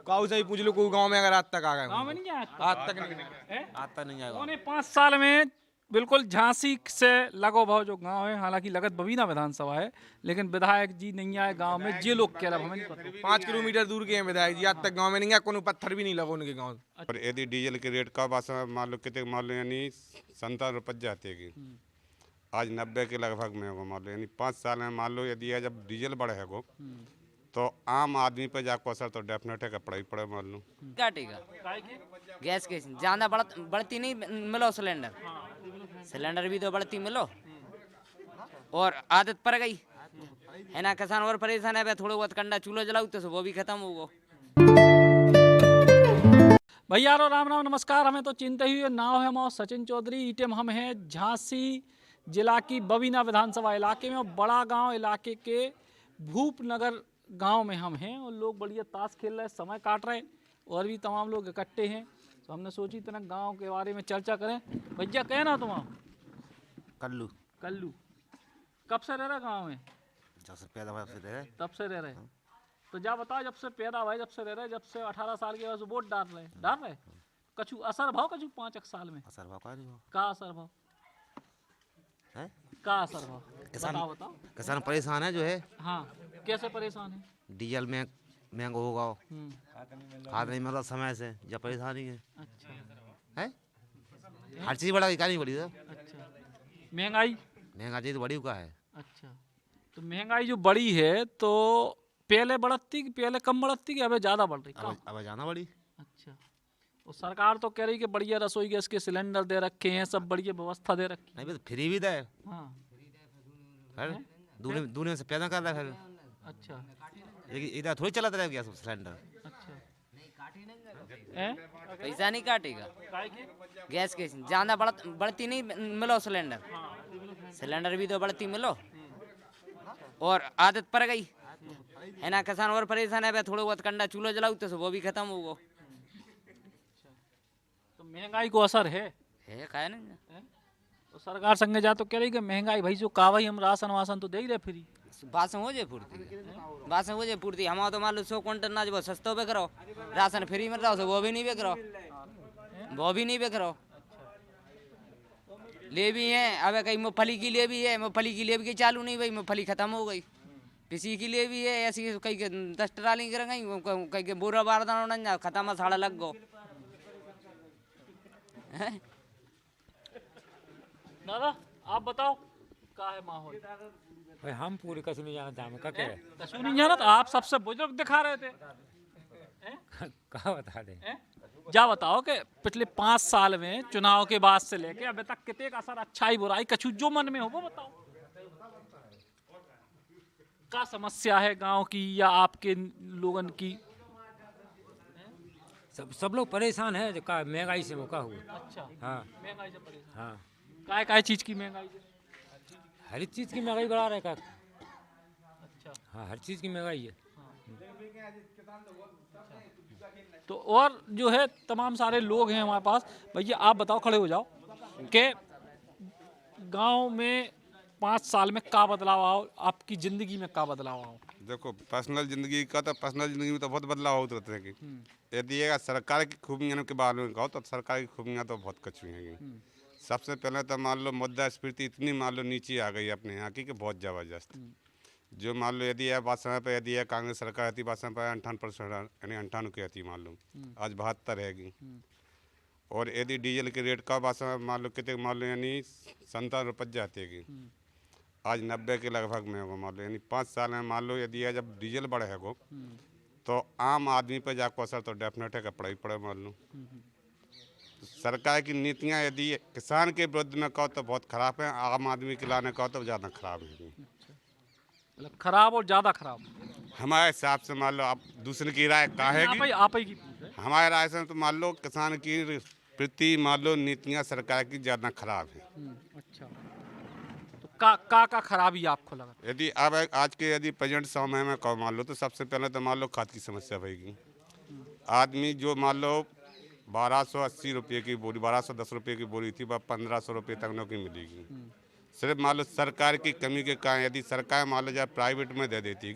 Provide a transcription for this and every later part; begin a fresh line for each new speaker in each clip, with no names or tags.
काऊ से ही पूछ लो कोई गांव में अगर आज तक आ गए
गाँव में नहीं आया
आज तक नहीं
है?
आता नहीं आएगा।
उन्होंने 5 साल में बिल्कुल झांसी से लगो भाव जो गांव है, हालांकि लगत बबीना विधानसभा है, लेकिन विधायक जी नहीं आए गांव में। जे लोग कह रहे हमें नहीं पता।
5 किलोमीटर दूर के हैं विधायक जी, आज तक गांव में नहीं गया, कोनो पत्थर भी नहीं लगा उनके गांव।
और यदि डीजल के रेट का बस मान लो कितने मान लो यानी 57 रुपये जाते की आज 90 के लगभग में होगा मान लो, यानी 5 साल में मान लो यदि जब डीजल बढ़ेगा तो आम आदमी पे जाको असर तो डेफिनेट है कि पड़ा ही पड़े मान लो।
काटेगा गैस के ज्यादा बढ़ती नहीं मिलो सिलेंडर भी तो बढ़ती मिलो और आदत पड़ गई है ना। किसान और परेशान है, थोड़ा बहुत कंडा चूल्हा जलाऊ तो वो भी खत्म होगा।
भैया राम राम नमस्कार। हमें तो चिंता ही नाव है हमारा सचिन चौधरी। इटेम हम हैं झांसी जिला की बबीना विधानसभा इलाके में, और बड़ा गांव इलाके के भूपनगर गांव में हम हैं, और लोग बढ़िया ताश खेल रहे, समय काट रहे, और भी तमाम लोग इकट्ठे हैं। तो हमने सोची इतना गांव के बारे में चर्चा करें। भैया कहे ना तुम
कल्लू
कल्लू कब से रह रहे गाँव में?
जब से पैदा हुआ से रहे।
तब से रह रहे। तो जा बताओ, जब से पैदा हुआ, जब से रह रहे, जब से 18 साल के बाद वोट डाल रहे कछु असर भाव कछु 5 साल में
असर भाव का नहीं हो
का असर भाव
है?
का असर भाव बताओ।
किसान परेशान है जो है।
हाँ, कैसे परेशान है?
डीजल में महंगा होगा, खाद नहीं मिल रहा समय से, जब परेशानी है।
अच्छा
है हर चीज बढ़ा, क्या नहीं बढ़ी तो।
अच्छा, महंगाई
तो बड़ी का है।
अच्छा, तो महंगाई जो बड़ी है तो पहले बढ़ती कि पहले कम बढ़ती कि अब ज्यादा बढ़ रही?
अब जाना बड़ी।
अच्छा, तो सरकार तो कह रही कि बढ़िया रसोई गैस के सिलेंडर दे रखे हैं, सब बढ़िया व्यवस्था दे रखी है।
नहीं फ्री भी दे।
हाँ,
दूने से पैदा कर रहा है।
अच्छा,
इधर थोड़ी चलाता रह गया सिलेंडर।
अच्छा,
पैसा नहीं काटेगा गैस के ज्यादा बढ़ती नहीं मिलो सिलेंडर भी तो बढ़ती मिलो और आदत पड़ गई है ना। किसान और परेशान है, थोड़ा बहुत कंडा चूल्हा जलाऊ तो वो भी खत्म होगा।
तो महंगाई को असर है
क्या नहीं।
तो सरकार संगे जा तो कह रही कि महंगाई भाई जो कावाई हम राशन वासन तो दे ही रहे फ्री।
बासन हो जाए पूर्ति हमारा तो मान लो 100 क्विंटल ना जो सस्ता बेच रहो, राशन फ्री मिल रहा हो वो भी नहीं बेच रहो, ले भी है। अब कहीं मूँगफली की ले भी है, मूँगफली की ले भी चालू नहीं भाई, मूँगफली खत्म हो गई। किसी की ले भी है ऐसी, कहीं के 10 ट्राली गिर गई, कहीं के बोरा बारदाना खत्म साड़ा लग गो।
दादा आप बताओ क्या है माहौल?
भाई हम पूरे कશું नहीं जानते, हम क्या कहे?
कछु नहीं जाना, तो आप सबसे बुजुर्ग दिखा रहे थे।
क्या बता दें?
जा बताओ कि पिछले 5 साल में चुनाव के बाद से लेके अभी तक कितने का असर, अच्छाई बुराई कछु जो मन में हो वो बताओ। क्या समस्या है गांव की या आपके लोगन की?
सब लोग परेशान है, जो का महंगाई से मुका हुआ।
अच्छा,
हाँ
महंगाई से परेशान।
हाँ,
काय चीज की महंगाई से?
हर एक चीज़ की महंगाई बढ़ा रहे का।
अच्छा,
हाँ हर चीज़ की महंगाई है।
तो और जो है तमाम सारे लोग हैं हमारे पास। भैया आप बताओ, खड़े हो जाओ, कि गांव में 5 साल में क्या बदलाव आओ, आपकी जिंदगी में क्या बदलाव आओ?
देखो पर्सनल जिंदगी का तो पर्सनल जिंदगी में तो बहुत बदलाव होते रहते हैं कि यदि ये सरकार की खूबियाँ के बारे में कहो तो सरकार की खूबियाँ तो बहुत कच्ची हैं। सबसे पहले तो मान लो मुद्रास्फीति इतनी मान लो नीचे आ गई अपने यहाँ की कि बहुत ज़बरदस्त। जो मान लो यदि बात समय पर यदि कांग्रेस सरकार रहती बात समय पर 58% यानी 98 की रहती मान लो, आज 72 रहेगी। और यदि डीजल के रेट का बात समय मान लो कितने मान लो यानी 57 रुपये जाते की आज 90 के लगभग में होगा मान लो, यानी 5 साल में मान लो यदि जब डीजल बढ़ेगा तो आम आदमी पे जाको असर तो डेफिनेट है कि पड़ा ही पड़े मान लो। सरकार की नीतियाँ यदि किसान के विरुद्ध में कहो तो बहुत खराब है, आम आदमी के लाने कहो तो ज़्यादा खराब है।
मतलब खराब और ज्यादा खराब
हमारे हिसाब से मान लो आप दूसरे की राय का है
आप ही की पूछ है।
हमारे राय से तो मान लो किसान की प्रति मान लो नीतियाँ सरकार की ज़्यादा खराब है।
अच्छा, तो का खराबी आपको लगा?
यदि अब आज के यदि प्रेजेंट समय में कहो मान लो तो सबसे पहले तो मान लो खाद की समस्या रहेगी। आदमी जो मान लो 1280 रुपये की बोरी 1210 रुपये की बोरी थी वह 1500 रुपये तक नौकरी मिलेगी। सिर्फ मान लो सरकार की कमी के कारण यदि सरकार मान लो जब प्राइवेट में दे देती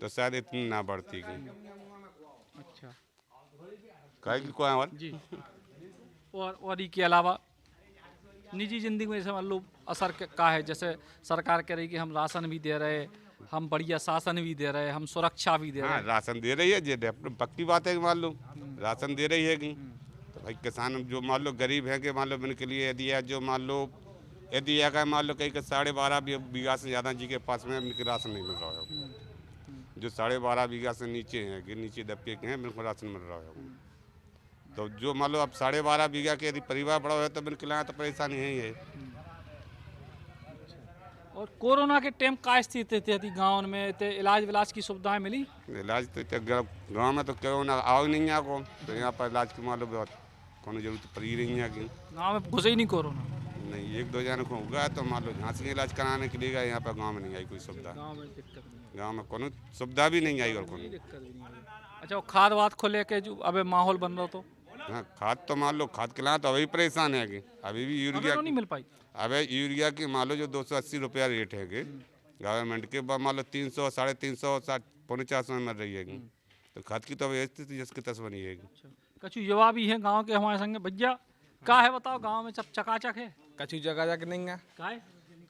तो शायद इतनी ना बढ़ती।
अच्छा,
काहे की कोई और
जी। और इसके अलावा निजी जिंदगी में जैसे मान लो असर का है, जैसे सरकार कह रही कि हम राशन भी दे रहे, हम बढ़िया शासन भी दे रहे, हम सुरक्षा भी दे रहे
हाँ
हैं।
राशन दे रही है, ये पक्की बात है कि मान लो राशन दे रही है कि तो भाई किसान जो मान लो गरीब है कि मान लो इनके लिए यदि है जो मान लो यदि है मान लो कहीं 12.5 बीघा से ज़्यादा जी के पास में इनके राशन नहीं मिल रहा है, जो 12.5 बीघा से नीचे हैं कि नीचे दबके के हैं बिल्कुल राशन मिल रहा है। तो जो मान लो अब 12.5 बीघा के यदि परिवार बड़ा है तो बिल्कुल यहाँ तो परेशानी है ही है।
और कोरोना के टाइम का स्थिति थी गाँव में, तो इलाज विलाज की सुविधाएं मिली?
इलाज तो गाँव में तो कोरोना आओ ही नहीं को, तो यहाँ पर इलाज की मान लो बहुत कोनो जरूरत पड़ी नहीं है कि
गाँव में घुसे ही नहीं कोरोना?
नहीं, 1-2 जन को हुआ तो मान लो झांसी में इलाज कराने के लिए गए, यहाँ पर गाँव में नहीं आई कोई सुविधा,
गाँव में दिक्कत नहीं
गाँव में कोनो सुविधा भी नहीं आई और कोनो।
दिक्कत भी नहीं आई। अच्छा, वो खाद वाद को लेके जो अबे माहौल बन रहा तो
हाँ खाद तो मान लो खाद के लाना तो अभी परेशान है कि अभी भी यूरिया
तो नहीं मिल पाई।
अबे यूरिया की मान लो जो 280 रुपया रेट है कि गवर्नमेंट के बाद मान लो 300 350 450 में मिल रही है कि तो खाद की तो अभी स्थिति जिसकी तस बनी है।
कछु युवा भी हैं गांव के हमारे संग, भैया का है बताओ, गांव में सब चकाचक है?
कछु जगह जाके नहीं है,
का है?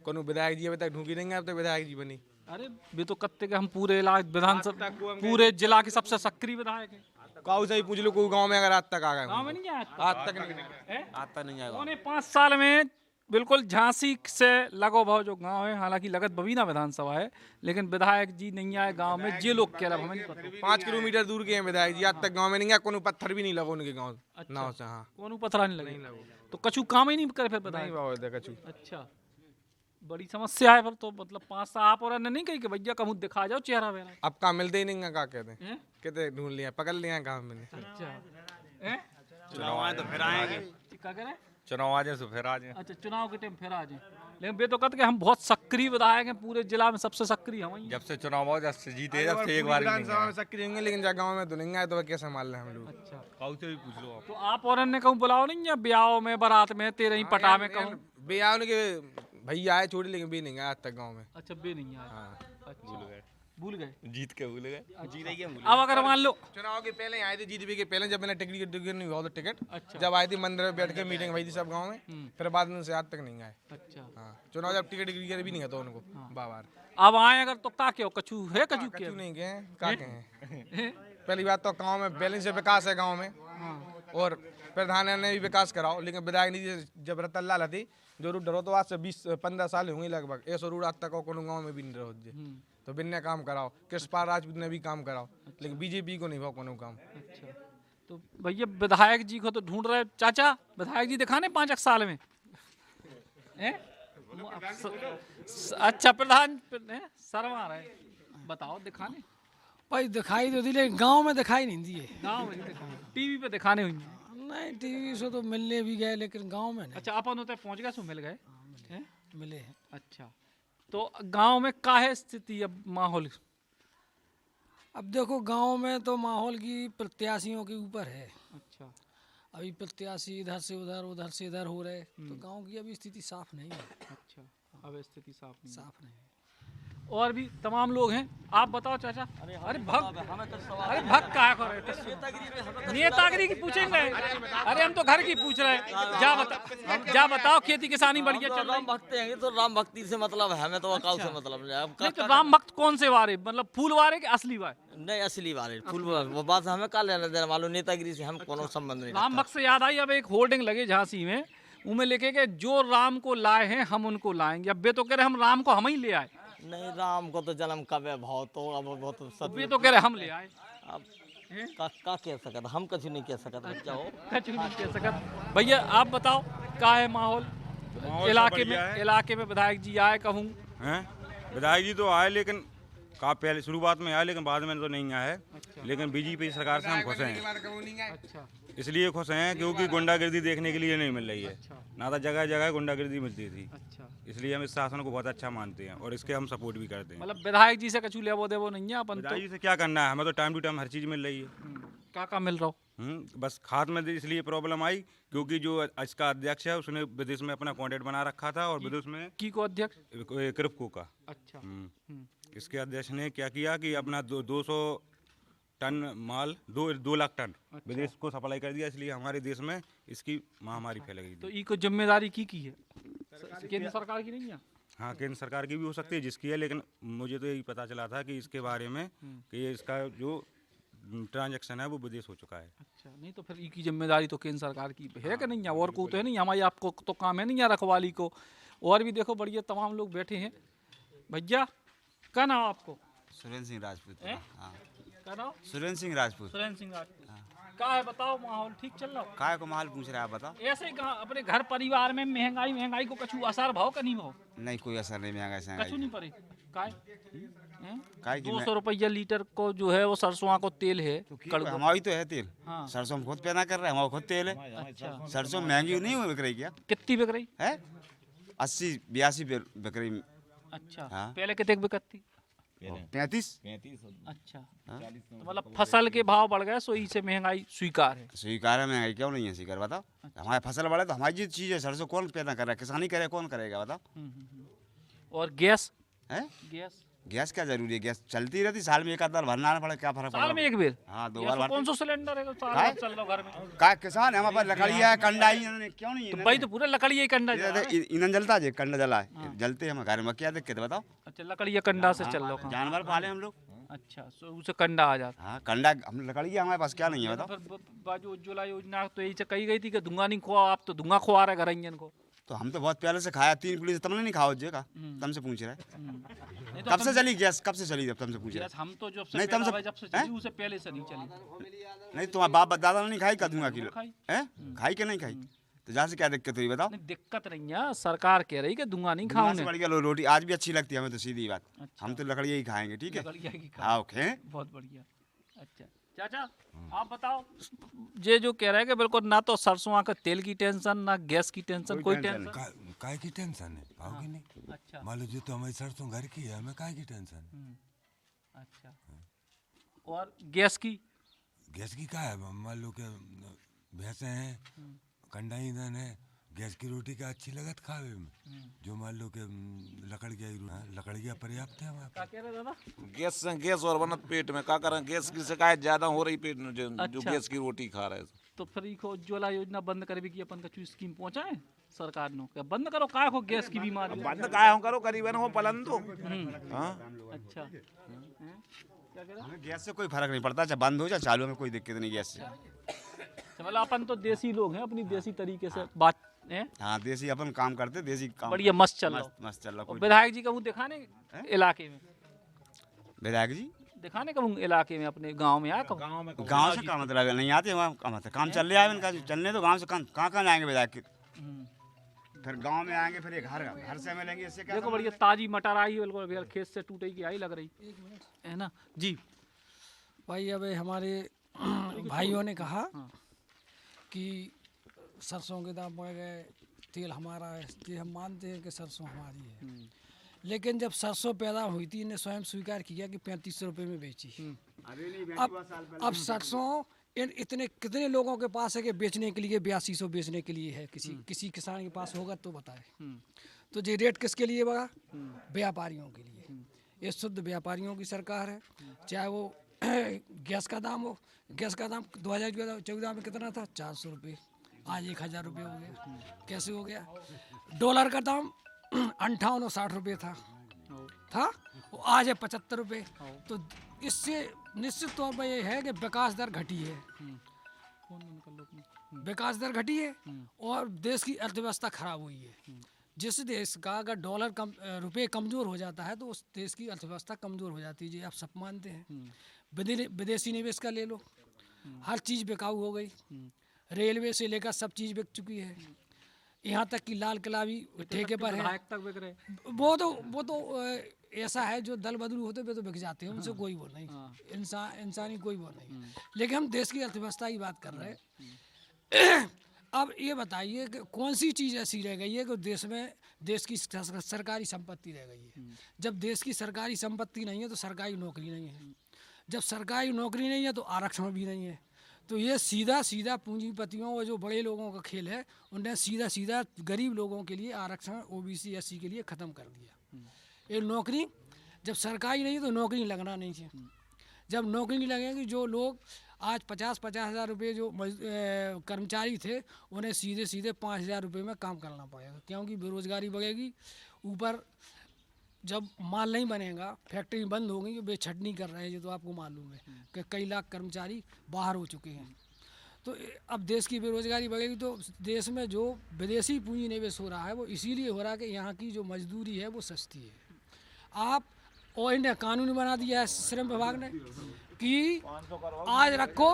कोनो विधायक जी अभी तक ढूंढी नहीं है, अब तक विधायक जी बनी।
अरे वे तो कत्ते के हम पूरे इलाके विधानसभा पूरे जिला के सबसे सक्रिय विधायक हैं।
काऊ से ही पूछ लो कोई गांव में अगर आज तक आ गए
गांव में नहीं आया
आज तक नहीं
आता नहीं आएगा।
पौने 5 साल में बिल्कुल झांसी से लगो भाव जो गांव है, हालांकि लगत बबीना विधानसभा है, लेकिन विधायक जी नहीं आए गांव में, ये लोग कह रहे हमें नहीं पता।
5 किलोमीटर दूर के हैं विधायक जी, आज तक गांव में नहीं है, कोनो पत्थर भी नहीं लगा उनके गांव नाव से। हाँ
कौन पथरा नहीं लगे तो कछु काम ही नहीं करे फिर विधायक।
नहीं बाबा देखा कछु।
अच्छा, बड़ी समस्या है फिर तो, मतलब 5 साल आप और ने नहीं कही कि भैया कहूँ दिखा जाओ चेहरा वेरा।
अब काम मिलते ही नहीं है, क्या कहते हैं,
हैं?
कहते ढूंढ लिया पकड़ लिया काम मैंने।
अच्छा हैं?
चुनाव आए तो फिर आएंगे,
क्या कह रहे?
चुनाव आ जाए तो फिर आ जाए।
अच्छा, चुनाव के टाइम फिर आ जाए, लेकिन वे तो कहते कि हम बहुत सक्रिय विधायक हैं, पूरे जिला में सबसे सक्रिय हम ही।
जब से चुनाव आओ, जब से जीते, जब से एक बार भी नहीं
विधानसभा में
आए।
सक्रिय होंगे, लेकिन जहाँ गाँव में तो नहीं आए तो कैसे संभाल रहे हम लोग।
अच्छा,
काऊ से भी पूछ लो आप।
तो आप और ने कहूँ बुलाओ नहीं या ब्याह में बारात में तेरे ही पटा में कहूँ?
भैया उनके भैया आए छोटे, लेकिन भी नहीं आए आज तक गाँव में।
अच्छा, बे नहीं आए।
हाँ
अच्छा, भूल गए।
जीत के भूल गए, जीत के भूल
अब अगर मान लो
चुनाव के पहले आए थे, जीत भी के पहले, जब मैंने टिकट नहीं हुआ तो टिकट
अच्छा।
जब आई थी मंदिर में बैठ के मीटिंग हुई थी सब गांव में, फिर बाद में उनसे आज तक नहीं आए।
अच्छा,
हाँ चुनाव जब टिकट भी नहीं था उनको बार
अब आए अगर तो का क्यों कछु है, कछु
क्यों
क्या
नहीं गए, क्या कहें।
हैं?
पहली बात तो गांव में बैलेंस से विकास है गांव में, और प्रधान ने भी विकास कराओ, लेकिन विधायक निधि जब रतन लाल थी जो रूट डरो तो आज से 20-15 साल होंगे लगभग, ऐसा रूट आज तक कोनो गाँव में भी नहीं रहो जे। तो बिन्ने काम कराओ, कृष्णपाल राजपूत ने भी काम कराओ, लेकिन बीजेपी को नहीं भाव कोनो काम।
अच्छा, तो भैया विधायक जी को तो ढूंढ रहे चाचा, विधायक जी दिखाने 5 साल में हैं? अच्छा, प्रधान शर्मा रहे, बताओ दिखाने।
भाई दिखाई तो दी, लेकिन गांव में दिखाई नहीं दिए।
गाँव में टीवी पे दिखाने हुई।
नहीं, टीवी से तो मिलने भी गए, लेकिन गांव में नहीं
अच्छा, अपन होते पहुंच गए सो मिल गए हैं?
मिले हैं।
अच्छा, तो गांव में का है स्थिति अब माहौल?
अब देखो गांव में तो माहौल की प्रत्याशियों के ऊपर है।
अच्छा,
अभी प्रत्याशी इधर से उधर, उधर से इधर हो रहे, तो गांव की अभी स्थिति साफ नहीं है।
अच्छा, अब स्थिति साफ नहीं है।
साफ नहीं है।
और भी तमाम लोग हैं, आप बताओ चाचा। अरे भक्त का है नेतागिरी की पूछेंगे? अरे हम तो घर की पूछ रहे हैं। जा बताओ, खेती किसानी बढ़िया चल रही?
राम भक्त हैं तो राम भक्ति से मतलब है, हमें तो अकाल से मतलब नहीं। अब
नहीं, तो राम भक्त कौन से वारे, मतलब फूल वारे के असली वारे?
नहीं, असली वाले फूल वो बात से हमें का लेना देना, मालूम नेतागिरी से हम कोनो संबंध नहीं।
राम भक्त से याद आई, अब एक होर्डिंग लगे झांसी में, उनमें लिखे के जो राम को लाए हैं हम उनको लाएंगे। अब वे तो कह रहे हम राम को हम ही ले आए।
नहीं, राम को तो जन्म कब है भाव, तो अब बहुत
वे
सत्य
तो कह रहे हम ले आए।
अब का कह सकत, हम कुछ नहीं कह सकत। जाओ
कुछ नहीं कह सकत। भैया आप बताओ का है माहौल इलाके में विधायक जी आए कहूँ?
हैं? विधायक जी तो आए, लेकिन का पहले शुरुआत में आए, लेकिन बाद में तो नहीं आए। लेकिन बीजेपी सरकार से हम खुश हैं।
अच्छा,
इसलिए खुश हैं क्योंकि गुंडागर्दी देखने के लिए नहीं मिल रही है, ना तो जगह जगह गुंडागर्दी मिलती थी।
अच्छा,
इसलिए हम इस शासन को बहुत अच्छा मानते हैं और इसके हम सपोर्ट भी करते हैं।
मतलब विधायक जी से कछु लेवो देवो नहीं है अपन तो?
विधायक जी से क्या करना है, हमें तो टाइम टू टाइम हर चीज़ मिल रही है।
का मिल रहा हो?
बस खाद में इसलिए प्रॉब्लम आई क्योंकि जो इसका अध्यक्ष है उसने विदेश में अपना कॉन्टेक्ट बना रखा था, और विदेश में
की को अध्यक्ष?
क्रिप्को का।
अच्छा,
इसके अध्यक्ष ने क्या किया कि अपना 200 टन माल 2 लाख टन विदेश को सप्लाई कर दिया, इसलिए हमारे देश में इसकी महामारी फैल गई
तो
थी।
इको जिम्मेदारी की है केंद्र सरकार की नहीं है?
हाँ, केंद्र सरकार की भी हो सकती है जिसकी है, लेकिन मुझे तो यही पता चला था कि इसके बारे में कि ये इसका जो ट्रांजैक्शन है वो विदेश हो चुका है।
अच्छा, नहीं तो फिर की जिम्मेदारी तो केंद्र सरकार की है कि नहीं है? और को तो है नहीं, हमारी आपको तो काम है नहीं है रखवाली को। और भी देखो बढ़िया तमाम लोग बैठे हैं। भैया क्या नाम आपको?
सुरेंद्र सिंह राजपूत। हाँ,
क्या नाम?
सुरेंद्र सिंह राजपूत।
सुरेंद्र सिंह राजपूत। क्या है बताओ, माहौल ठीक चल रहा?
काय को माहौल पूछ रहा है, बताओ।
ऐसे ही कहा अपने घर परिवार में महंगाई को कछु असर भाव का नहीं भाव?
नहीं, कोई असर नहीं महंगाई
कछु नहीं पड़े।
काय की
200 रुपया लीटर को जो है वो सरसों को तेल है,
हमारी तो है तेल।
हाँ।
सरसों हम खुद पैदा कर रहे हैं, हमारा खुद तेल है।
अच्छा,
सरसों महंगी नहीं बिक रही क्या?
कितनी बिक रही
है? 80-82 बिक रही।
अच्छा,
हाँ।
पहले कितने बिकती?
35।
अच्छा, तो मतलब फसल के भाव बढ़ गए, सो इसे महंगाई स्वीकार है।
स्वीकार है महंगाई, क्यों नहीं है स्वीकार, बताओ। हमारे फसल बढ़े तो हमारी चीज है, सरसों कौन पैदा कर रहा है? किसानी करे, कौन करेगा बताओ।
और गैस
है?
गैस
क्या जरूरी है? गैस चलती रहती, साल में एक आध बार भरना पड़े, क्या फर्क
साल में एक बेर?
हाँ, 2
गैस
बार।
कौन सा सिलेंडर है साल में चल रहा घर में?
का किसान है, हमारे पास लकड़ी है, कंडा ही क्यों नहीं
तो
है?
भाई तो पूरा लकड़ी कंडा
ईंधन जलता है, कंडा जला है, जलते हम घर में, क्या दिक्कत बताओ।
अच्छा, लकड़ी कंडा से चल रहा।
जानवर पाले हम लोग।
अच्छा, सो उसे कंडा आ जाता।
हाँ, कंडा हम लकड़ी है, हमारे पास क्या नहीं है बताओ।
फिर बाजू उज्ज्वला योजना तो यही से कही गई थी कि धुआं नहीं खुआ, आप तो धुआं खुआ रहे घर इंजन को।
तो हम तो बहुत पहले से खाया, 3 पीढ़ी से, तुमने नहीं खाओ का, तुमसे पूछ रहे।
तो
कब से चली गैस, कब से चली जब तुमसे पूछ रहे?
हम तो जब
नहीं,
जब से चली उसे पहले से नहीं चली।
नहीं, तुम्हारा बाप दादा ने नहीं खाई का धुआं किलो? खाई के नहीं खाई? तो जहाँ से क्या दिक्कत हुई बताओ।
दिक्कत नहीं है, सरकार कह रही कि धुआं नहीं खाऊंगे।
बढ़िया रोटी आज भी अच्छी लगती है हमें, तो सीधी बात। हम तो लकड़ी ही खाएंगे, ठीक है। हाँ,
बहुत बढ़िया। अच्छा चाचा, आप बताओ, ये जो कह रहे हैं कि बिल्कुल ना तो सरसों का तेल की टेंशन, ना गैस की टेंशन, कोई टेंशन?
काय की टेंशन है? भाव की नहीं।
अच्छा,
मान लो जो तो हमारी सरसों घर की है, हमें काय की टेंशन है?
अच्छा, और गैस की?
गैस की क्या है? मान लो कि भैंसे हैं, कंडा ईंधन है, गैस की रोटी का अच्छी लगत खावे में। जो मान लो कि लकड़ियाँ पर्याप्त है हमारे।
क्या कह रहे दादा?
गैस और बनत पेट में, क्या करें, गैस की शिकायत ज्यादा हो रही पेट में, जो गैस की रोटी खा रहे हैं।
तो फिर इको उज्ज्वला योजना बंद करे की अपन का स्कीम पहुंचाए सरकार ने? क्या बंद करो, काय हो गैस की बीमारी
बंद काय हो करो, करीबन हो पलन दो।
अच्छा, क्या कह रहे?
हमें गैस से कोई फर्क नहीं पड़ता, चाहे बंद हो चाहे चालू, में कोई दिक्कत नहीं गैस से।
मतलब अपन तो देसी लोग हैं, अपनी देसी तरीके से बात है।
हाँ, देसी अपन काम करते, देसी काम
बढ़िया, मस्त चल रहा। विधायक जी कहूँ दिखाने इलाके में,
विधायक जी
दिखाने कहूँ इलाके में, अपने गांव में आया कहूँ।
गांव से क्या मतलब है? नहीं आते वहाँ, काम चल रहा है इनका, चलने तो गांव से कहाँ जाएंगे विधायक के? फिर गांव में आएंगे, फिर घर से मिलेंगे, इससे क्या?
देखो बढ़िया ताजी मटर आई, बिल्कुल खेत से टूटे की आई लग रही है ना जी।
भाई अब हमारे भाइयों ने कहा कि सरसों के दाम बढ़ गए, तेल हमारा है, ये हम मानते हैं कि सरसों हमारी है। लेकिन जब सरसों पैदा हुई थी, इन्हें स्वयं स्वीकार किया कि 3500 रुपये में बेची। अब सरसों इतने कितने लोगों के पास है कि बेचने के लिए 8200 बेचने के लिए है? किसी किसान के पास होगा तो बताए। तो ये रेट किसके लिए बढ़ा? व्यापारियों के लिए। ये शुद्ध व्यापारियों की सरकार है। चाहे वो गैस का दाम हो, गैस का दाम 2014 में कितना था? 400 रुपये, आज 1000 रुपये हो गया। कैसे हो गया? डॉलर का दाम 58 और 60 रुपये था, वो आज है 75 रुपये। तो इससे निश्चित तौर पर ये है कि विकास दर घटी है, विकास दर घटी है और देश की अर्थव्यवस्था खराब हुई है। जिस देश का अगर डॉलर रुपये कमज़ोर हो जाता है तो उस देश की अर्थव्यवस्था कमज़ोर हो जाती है, जी आप सब मानते हैं। विदेशी निवेश का ले लो, हर चीज़ बेकाबू हो गई, रेलवे से लेकर सब चीज़ बिक चुकी है, यहाँ तक कि लाल किला भी ठेके पर है।
तक बिक रहे।
वो तो ऐसा है, जो दल बदलू होते पे तो बिक जाते हैं, उनसे कोई वो नहीं, इंसानी कोई वो नहीं। लेकिन हम देश की अर्थव्यवस्था की बात कर रहे हैं। अब ये बताइए कि कौन सी चीज़ ऐसी रह गई है कि देश की सरकारी संपत्ति रह गई है? जब देश की सरकारी संपत्ति नहीं है तो सरकारी नौकरी नहीं है, जब सरकारी नौकरी नहीं है तो आरक्षण भी नहीं है। तो ये सीधा पूंजीपतियों और जो बड़े लोगों का खेल है, उन्हें सीधा गरीब लोगों के लिए आरक्षण OBC SC के लिए ख़त्म कर दिया। ये नौकरी जब सरकारी नहीं तो नौकरी लगना नहीं चाहिए। जब नौकरी नहीं लगेगी, जो लोग आज 50-50 हज़ार रुपये जो कर्मचारी थे, उन्हें सीधे सीधे 5 हज़ार रुपये में काम करना पड़ेगा, क्योंकि बेरोजगारी बढ़ेगी। ऊपर जब माल नहीं बनेगा, फैक्ट्री बंद हो गई, बेछटनी कर रहे हैं, ये तो आपको मालूम है कि कई लाख कर्मचारी बाहर हो चुके हैं। तो अब देश की बेरोजगारी बढ़ेगी, तो देश में जो विदेशी पूंजी निवेश हो रहा है वो इसीलिए हो रहा है कि यहाँ की जो मजदूरी है वो सस्ती है। आप और इन्हें कानून बना दिया है श्रम विभाग ने कि आज रखो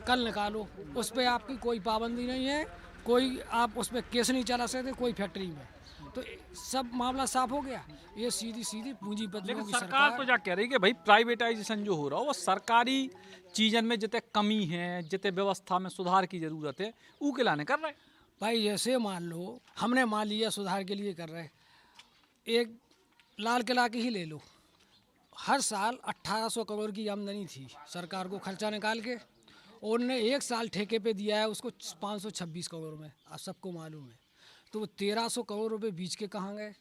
कल निकालो, उस पर आपकी कोई पाबंदी नहीं है, कोई आप उस पर केस नहीं चला सकते कोई फैक्ट्री में। तो सब मामला साफ हो गया। ये सीधी सीधी पूंजीपतियों की
सरकार तो जा कह रही है कि भाई प्राइवेटाइजेशन जो हो रहा है वो सरकारी चीजन में जितने कमी है, जितने व्यवस्था में सुधार की जरूरत है, वो के लाने कर रहे।
भाई जैसे मान लो हमने मान लिया सुधार के लिए कर रहे, एक लाल किला की ही ले लो, हर साल 1800 करोड़ की आमदनी थी सरकार को खर्चा निकाल के, और उन्होंने एक साल ठेके पे दिया है उसको 526 करोड़ में, आप सबको मालूम है। तो वो 1300 करोड़ रुपए बीच के कहाँ गए?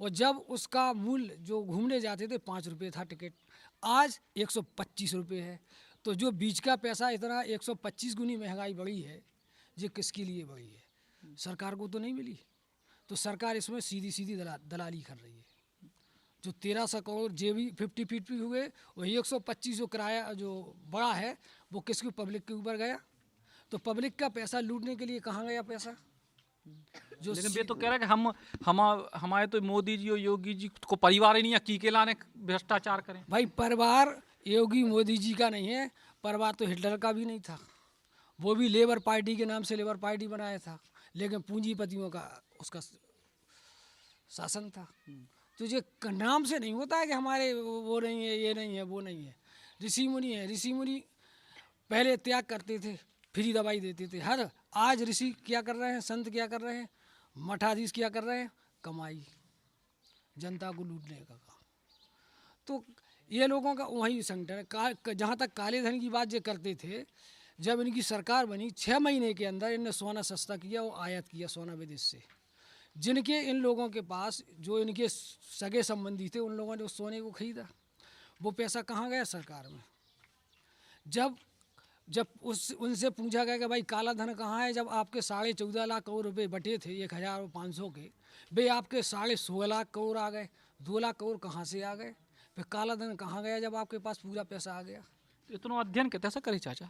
और जब उसका मूल्य जो घूमने जाते थे 5 रुपये था टिकट, आज 125 रुपये है। तो जो बीच का पैसा इतना 125 गुनी महंगाई बढ़ी है, ये किसके लिए बढ़ी है? सरकार को तो नहीं मिली। तो सरकार इसमें सीधी सीधी दलाली कर रही है। जो 1300 करोड़ जेबी 50-50 हुए, वही 125 जो किराया जो बड़ा है वो किसके पब्लिक के ऊपर गया। तो पब्लिक का पैसा लूटने के लिए कहाँ गया पैसा?
जो लेकिन वे तो कह रहे हैं कि हमारे तो मोदी जी और योगी जी को परिवार ही नहीं है, की के लाने भ्रष्टाचार करें।
भाई परिवार योगी मोदी जी का नहीं है, परिवार तो हिटलर का भी नहीं था, वो भी लेबर पार्टी के नाम से लेबर पार्टी बनाया था, लेकिन पूंजीपतियों का उसका शासन था। तो ये नाम से नहीं होता है कि हमारे वो नहीं है, ये नहीं है, वो नहीं है। ऋषि मुनि है, ऋषि मुनि पहले त्याग करते थे, फ्री दवाई देते थे। हर आज ऋषि क्या कर रहे हैं, संत क्या कर रहे हैं, मठाधीश क्या कर रहे हैं? कमाई, जनता को लूटने का काम। तो ये लोगों का वही संगठन है। जहाँ तक काले धन की बात ये करते थे, जब इनकी सरकार बनी 6 महीने के अंदर इनने सोना सस्ता किया और आयात किया सोना विदेश से। जिनके इन लोगों के पास जो इनके सगे संबंधी थे, उन लोगों ने उस सोने को खरीदा, वो पैसा कहाँ गया? सरकार में। जब उनसे पूछा गया कि भाई काला धन कहाँ है, जब आपके 14.5 लाख करोड़ रुपए बटे थे 1500 के, वे आपके 16.5 लाख करोड़ आ गए, 2 लाख करोड़ कहाँ से आ गए? फिर काला धन कहाँ गया जब आपके पास पूरा पैसा आ गया?
इतना अध्ययन कैसे करी चाचा?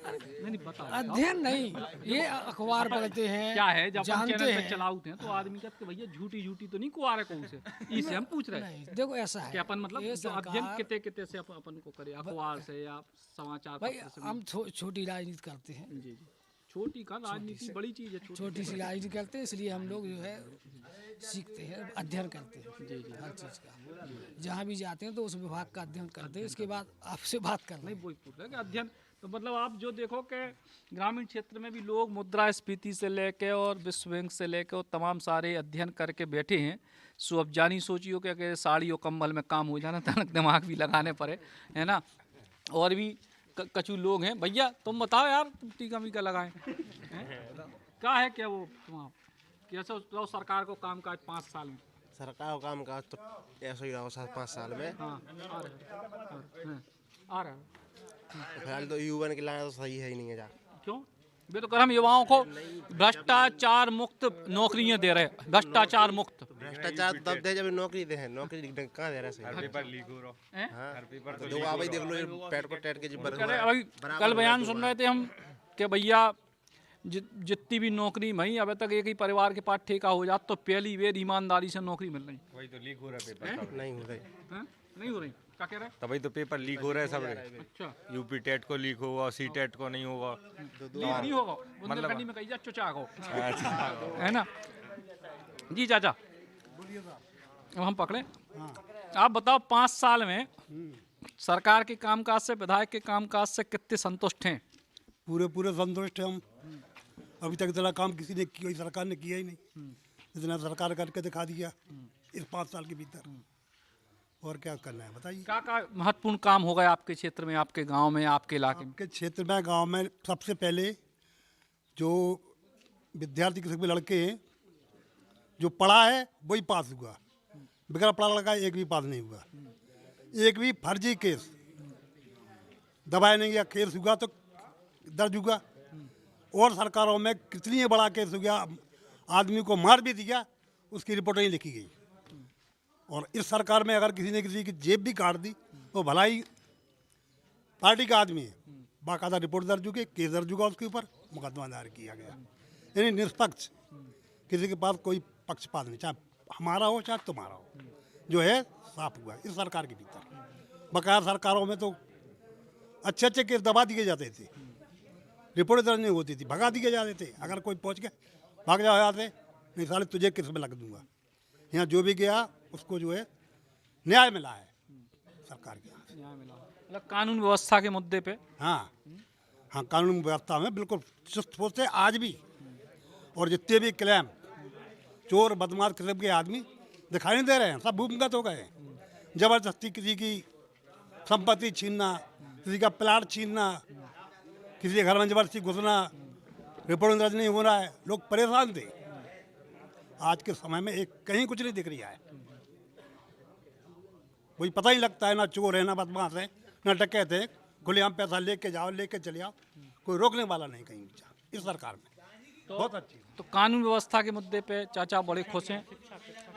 नहीं पता।
अध्ययन नहीं, ये अखबार पढ़ते हैं।
क्या है जब
जानते
चैनल पे
हैं
चलाते हैं तो आदमी कहते हैं भैया झूठी तो नहीं कुआरे कौन से, इससे हम पूछ रहे हैं।
नहीं, देखो ऐसा है
कि अपन मतलब जो अध्ययन कितने से अपन को करे, अखबार से या समाचार
भाई
पत्र से?
हम छोटी राजनीति करते हैं।
जी जी, छोटी का राजनीति बड़ी चीज है।
छोटी सी राजनीति करते हैं, इसलिए हम लोग जो है सीखते हैं, अध्ययन करते हैं
जी जी
हर चीज़ का। जहाँ भी जाते हैं तो उस विभाग का अध्ययन करते हैं, इसके बाद आपसे बात करना।
नहीं वही पूछ रहे कि अध्ययन तो मतलब आप जो देखो कि ग्रामीण क्षेत्र में भी लोग मुद्रास्फीति से लेके और विश्व बैंक से लेके और तमाम सारे अध्ययन करके बैठे हैं। सो अब जानी सोचियो कि अगर साड़ी और कम्बल में काम हो जाना तनक दिमाग भी लगाने पड़े, है ना। और भी कछु लोग हैं। भैया तुम बताओ यार, तुम टीका मीका लगाएं क्या है, क्या वो कैसे रहो सरकार को काम काज 5 साल में?
सरकार को काम काज तो ऐसा ही रहो 7-5 साल में।
हाँ आ रहा है।
फिलहाल तो युवा के लाना तो सही है ही नहीं है जा।
क्यों? वे तो कर हम युवाओं को भ्रष्टाचार मुक्त नौकरियां दे रहे, भ्रष्टाचार मुक्त।
भ्रष्टाचार तब दे जब नौकरी दे हैं, नौकरी कहाँ दे रहे हैं?
हर पेपर लीक हो रहा है, हर पेपर तो
जो आप ही देख लो, पेट को टेट के जिब्बर।
कल बयान सुन रहे थे हम कि भैया जितनी भी नौकरी भाई अभी तक एक ही परिवार के पास ठेका हो जाता तो पहली बेर ईमानदारी से नौकरी मिल रही।
वही तो लीक हो रहा है पेपर,
नहीं हो रही,
नहीं हो रही। क्या कह रहे?
तभी तो पेपर लीक हो रहे हैं सब।
अच्छा,
यूपी टेट को लीक होगा, सी टेट को नहीं होगा,
नहीं होगा बुंदेलखंडी में कही जा चुचा को, है ना जी। चाचा अब हम पकड़े, आप बताओ 5 साल में सरकार के कामकाज से, विधायक के कामकाज से कितने संतुष्ट हैं?
पूरे संतुष्ट हैं हम। अभी तक इतना काम किसी ने किया, सरकार ने किया ही नहीं, इतना सरकार करके दिखा दिया इस 5 साल के भीतर। और क्या करना है बताइए? क्या
महत्वपूर्ण काम हो गया आपके क्षेत्र में, आपके गांव में, आपके इलाके में?
आपके क्षेत्र में, गांव में सबसे पहले जो विद्यार्थी किस्म के लड़के हैं, जो पढ़ा है वही पास हुआ, बगैर पढ़ा लड़का एक भी पास नहीं हुआ। एक भी फर्जी केस दबाया नहीं गया। केस हुआ तो दर्ज हुआ, और सरकारों में कितनी बड़ा केस हो गया, आदमी को मार भी दिया, उसकी रिपोर्ट नहीं लिखी गई। और इस सरकार में अगर किसी ने किसी की जेब भी काट दी तो भलाई पार्टी का आदमी है, बाकायदा रिपोर्ट दर्ज हुई, केस दर्ज हुआ, उसके ऊपर मुकदमा दायर किया गया। यानी निष्पक्ष, किसी के पास कोई पक्षपात नहीं, चाहे हमारा हो चाहे तुम्हारा हो, जो है साफ हुआ इस सरकार के भीतर। बकाया सरकारों में तो अच्छे अच्छे केस दबा दिए जाते थे, रिपोर्ट दर्ज नहीं होती थी, भगा दिए जाते थे। अगर कोई पहुंच गया भाग जाते, नहीं साले तुझे केस में लग दूंगा। यहाँ जो भी गया उसको जो है न्याय मिला है सरकार के यहाँ।
न्याय मिला, मतलब कानून व्यवस्था के मुद्दे पे।
हाँ हाँ, कानून व्यवस्था में बिल्कुल चुस्त होते आज भी। और जितने भी क्लेम चोर बदमाश किस्म के आदमी दिखाई नहीं दे रहे हैं, सब भूमिगत हो गए। जबरदस्ती किसी की संपत्ति छीनना, किसी का प्लाट छीनना, किसी के घर में जबरदस्ती घुसना, रिपोर्ट दर्ज नहीं हो रहा है, लोग परेशान थे। आज के समय में एक कहीं कुछ नहीं दिख रहा है, कोई पता ही लगता है, ना चोर है ना बदमाश है ना डकैत है, खुलेआम पैसा लेके जाओ लेके चले आओ, कोई रोकने वाला नहीं कहीं इस सरकार में।
तो,
बहुत अच्छी।
तो कानून व्यवस्था के मुद्दे पे चाचा बड़े खुश हैं।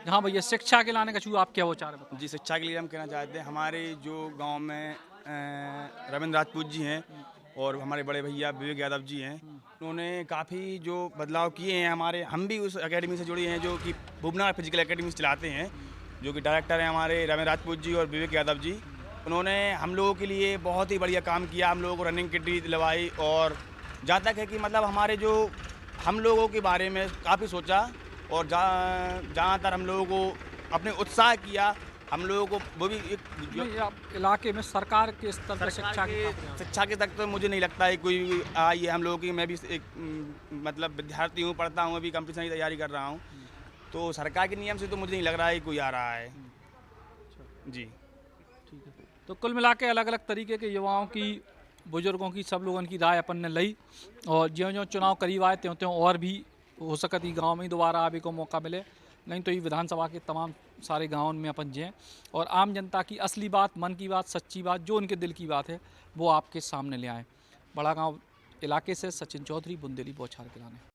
हाँ भैया, शिक्षा के लाने का चूँ आप क्या विचार है बताओ?
जी, शिक्षा के लिए हम कहना चाहते हैं, हमारे जो गांव में रविंद्र राजपूत जी हैं और हमारे बड़े भैया विवेक यादव जी हैं, उन्होंने काफ़ी जो बदलाव किए हैं। हम भी उस एकेडमी से जुड़े हैं जो कि भुवनार फिजिकल एकेडमी चलाते हैं, जो कि डायरेक्टर हैं हमारे रविंद्र राजपूत जी और विवेक यादव जी। उन्होंने हम लोगों के लिए बहुत ही बढ़िया काम किया, हम लोगों को रनिंग किट भी दिलवाई, और जहाँ तक है कि मतलब हमारे जो हम लोगों के बारे में काफ़ी सोचा, और जहाँ तक हम लोगों को अपने उत्साह किया, हम लोगों को वो भी एक
इलाके में सरकार के स्तर पर
शिक्षा के तक तो मुझे नहीं लगता है कोई आई है हम लोगों की। मैं भी एक मतलब विद्यार्थी हूँ, पढ़ता हूँ, अभी कंपटीशन की तैयारी कर रहा हूँ, तो सरकार के नियम से तो मुझे नहीं लग रहा है कोई आ रहा है जी।
ठीक है, तो कुल मिला के अलग अलग तरीके के युवाओं की, बुजुर्गों की, सब लोगों की राय अपन ने लई, और ज्यों ज्यों चुनाव करीब आए त्यों त्यों और भी हो सकती गांव में ही दोबारा आने को मौका मिले, नहीं तो ये विधानसभा के तमाम सारे गाँव में अपन जाएँ और आम जनता की असली बात, मन की बात, सच्ची बात, जो उनके दिल की बात है वो आपके सामने ले आएँ। बड़ा गाँव इलाके से सचिन चौधरी, बुंदेली बौछार के लाने।